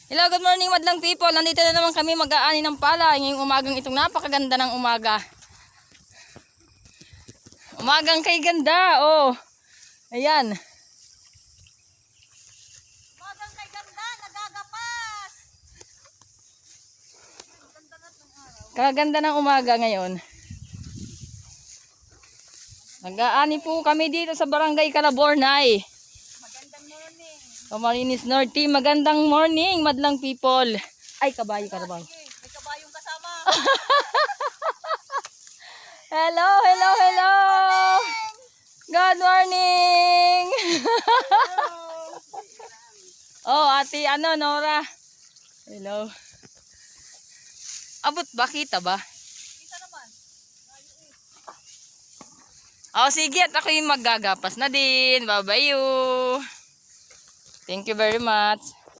Hello, good morning madlang people. Nandito na naman kami mag-aani ng palay ngayong umagang itong napakaganda ng umaga. Umagang kay ganda, oh. Ayan. Umagang kay ganda, nagagapas. Kaganda ng umaga ngayon. Nag-aani po kami dito sa Barangay Calabornay. Magandang morning. Camarines Norte, magandang morning madlang people. Ay, kabayo, karabaw. Sige, may kabayong kasama. Hello, hello, hello. Good morning. Oh, ate, Nora. Hello. Abot ba? Kita ba? Kita naman. Oh, sige, at ako yung maggagapas na din. Bye-bye you. Thank you very much.